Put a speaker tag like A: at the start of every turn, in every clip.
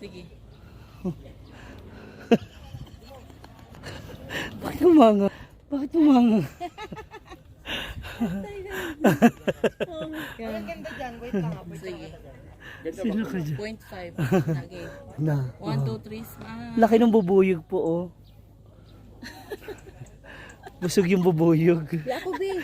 A: Sige.
B: Bakit umanga? Bakit umanga?
A: Ang ganda dyan. Wait lang. Sige.
B: Sino ka dyan?
A: 0.5. Lagi.
B: Na.
A: 1, 2, 3, smile.
B: Laki ng bubuyog po, oh. Busog yung bubuyog.
A: Ako, be.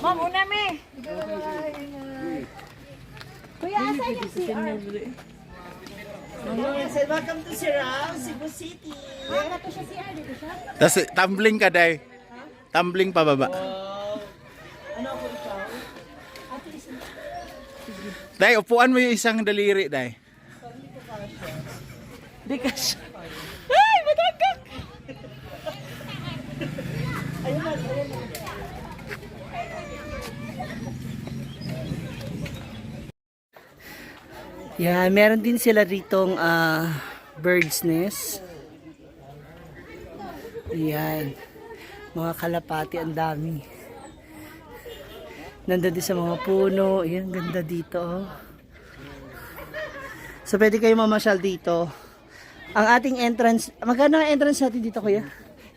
A: Ma'am, una me. Kuya, asan yung CR?
C: Welcome to Sirao, Cebu City.
A: Ito siya CR, dito siya?
D: Tapos tumbling ka, Day. Tumbling pababa.
C: Ano ako ikaw?
D: Day, upuan mo yung isang daliri, Day.
B: Di ka siya.
A: Ay, matagak!
B: Yeah, meron din sila ditong bird's nest. Yan. Mga kalapati, ang dami. Nandun din sa mga puno. Yan, ganda dito. Oh. So, pwede kayo mamasyal dito. Ang ating entrance, magkano ang entrance natin dito, kuya?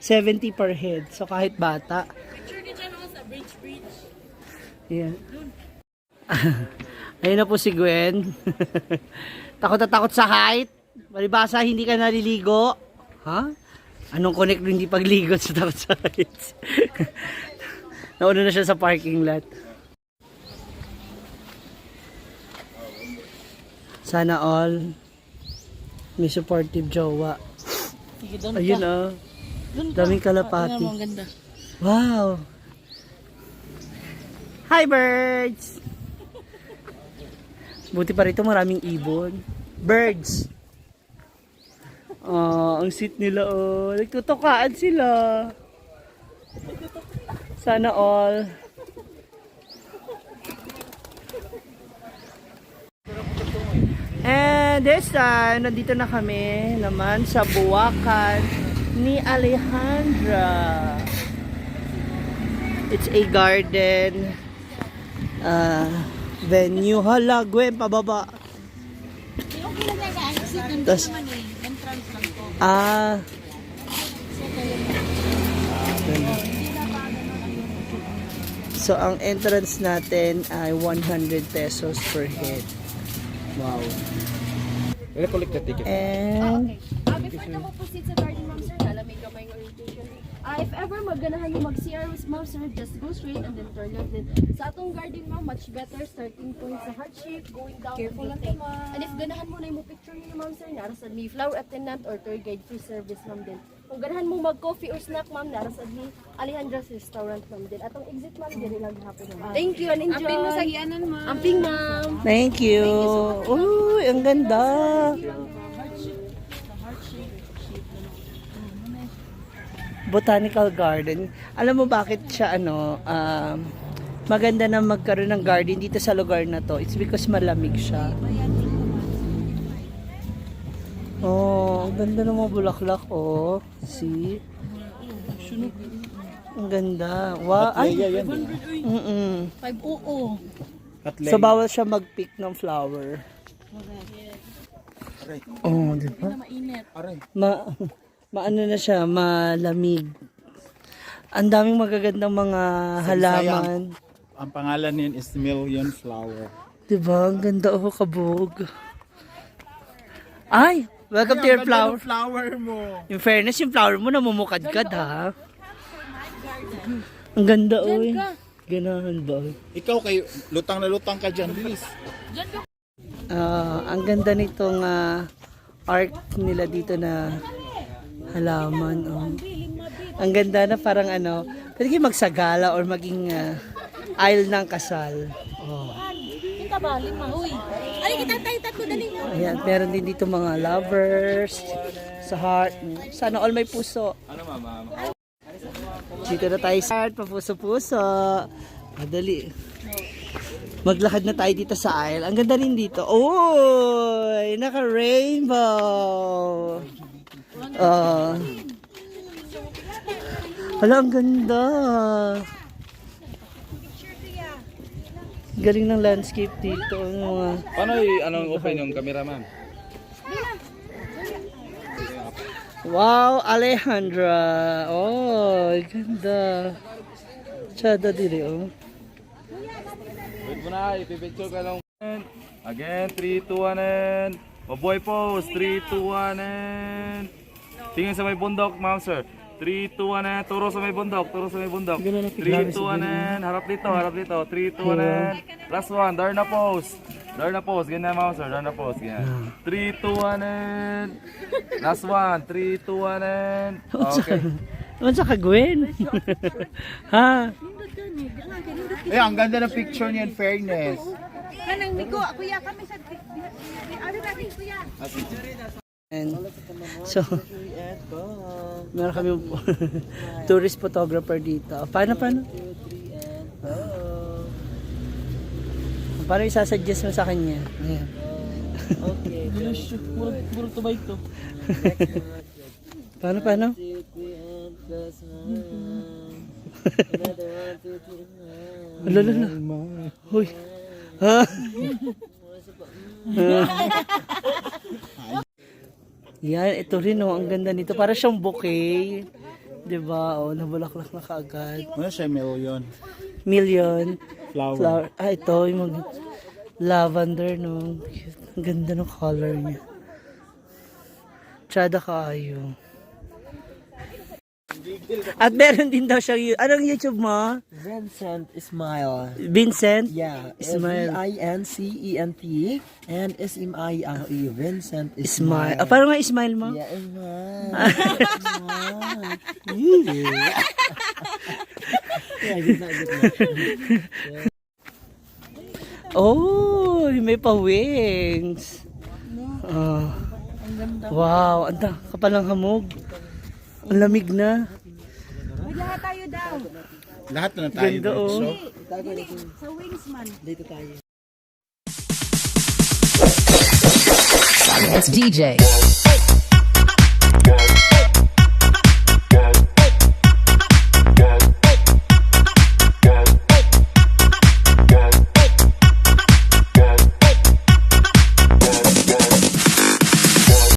B: 70 per head. So, kahit bata.
A: Picture niya dyan ako sa bridge.
B: Yan. Ayun na po si Gwen. Takot na takot sa height. Malibasa, hindi ka naliligo. Ha? Anong connect hindi pagligo sa takot sa height? Nauna na siya sa parking lot. Sana all may supportive jowa.
A: Sige, doon
B: Ayun
A: ka.
B: ah.
A: Doon ka.
B: Daming kalapati.
A: Tingnan mo, ang ganda.
B: Wow. Hi birds! Buti pa rito maraming ibon. Birds! Ang sweet nila oh. Nagtutukaan sila. Sana all. And this time, nandito na kami naman sa buwakan ni Alejandra. It's a garden venue. Hala, Gwen, pababa.
A: Yung kilala nga, exit nandun
B: Tas-
A: naman eh. Entrance lang to.
B: So, ang entrance natin ay 100 pesos per head. Wow.
D: Collect the ticket.
B: And,
E: Before na ko proceed sa garden, ma'am sir, lalamig ka may orientation. If ever magganahan yung mag-CR with ma'am sir, just go straight and then turn left. Then sa atong garden ma'am, much better starting point sa heart shape, going down. Careful lang ma'am. And if ganahan mo na yung picture niyo ma'am sir, narasan may flower attendant or tour guide free service ma'am din. Kung ganahan mo mag-coffee or snack ma'am, narasan ni Alejandra's Restaurant ma'am din. Atong exit ma'am, diri lang hapon ma'am. Thank you and enjoy.
A: Amping mo sa gianan, ma'am.
E: Amping ma'am.
B: thank you. Uy, ang ganda. Botanical garden. Alam mo bakit siya maganda na magkaroon ng garden dito sa lugar na to? It's because malamig siya. Oh, ang ganda ng mga bulaklak oh. See? Ang ganda. Wow. Ay. Mm-mm.
A: 500.
B: So bawal siya mag-pick ng flower. Oh, di ba?
A: Na mainit.
B: Maano na siya, malamig. Ang daming magagandang mga halaman.
D: Ang pangalan niyan is Million Flower.
B: Diba? Ang ganda oh, kabog. Ay! Welcome to your flower.
D: Flower mo.
B: In fairness, yung flower mo namumukadkad ha. Ang ganda oh. Ganahan ba?
D: Ikaw kay lutang na lutang ka dyan, bilis.
B: Ang ganda nitong art nila dito na halaman. Oh. Ang ganda na parang pwede kayo magsagala or maging aisle ng kasal. Oh.
A: Kita ba? Lima. Uy. Ay, kita tayo tatlo dali.
B: Ayan, meron din dito mga lovers. Sa heart. Sana all may puso. Dito na tayo sa heart, papuso-puso. Madali. Maglakad na tayo dito sa aisle. Ang ganda rin dito. Uy! Naka-rainbow! Hala, ang ganda! Galing ng landscape dito.
F: Paano anong open yung camera, ma'am?
B: Wow, Alejandra! Oh, ganda! Tsada dili, oh.
F: Wait mo na, ipipicture ka lang. Again, 3, 2, 1, and... Mabuhay pose, 3, 2, 1, and... Tingin sa may bundok, ma'am, sir. 3, 2, 1, and... Turo sa may bundok, turo sa may bundok. 3, 2, 1, and... Harap dito, harap dito. 3, 2, 1, and... Last one, Darna pose. Darna pose, ganyan, ma'am, sir. Darna pose, ganyan. 3, 2, 1, and... Last one, 3, 2, 1, and... Okay.
B: Ano sa kagwin? Ha?
D: Eh, ang ganda ng picture niya in fairness.
A: Kanang bigo, kuya kami sa... Ano natin, kuya?
B: And, so, meron kami tourist photographer dito. Paano? Paano isasuggest mo sa kanya? Ayan.
C: Okay. Murag tubay to.
B: Paano? Lala. Hoy. Ha? Yan, ito rin oh, ang ganda nito. Para siyang bouquet. 'Di ba? Oh, nabulaklak na kaagad.
D: Ano siya, million?
B: Million.
D: Flower.
B: Ah, ito yung lavender no. Ang ganda ng color niya. Tsada kaayo. At meron din daw siya. Anong YouTube mo?
C: Vincent Ismail.
B: Vincent?
C: Yeah.
B: Ismail.
C: Vincent. And S-M-I-L-E. Vincent
B: Ismail.
C: Ismail.
B: Parang nga Ismail mo?
C: Yeah, Ismail. Yeah, good na.
B: Oh, may pa-wings. Wow, ang kapal ng hamog. Ang lamig na.
A: Uy, lahat tayo daw.
D: Lahat na tayo.
B: Ganda, oh.
D: So,
A: Sa wings man.
C: Dito tayo.
G: It's DJ.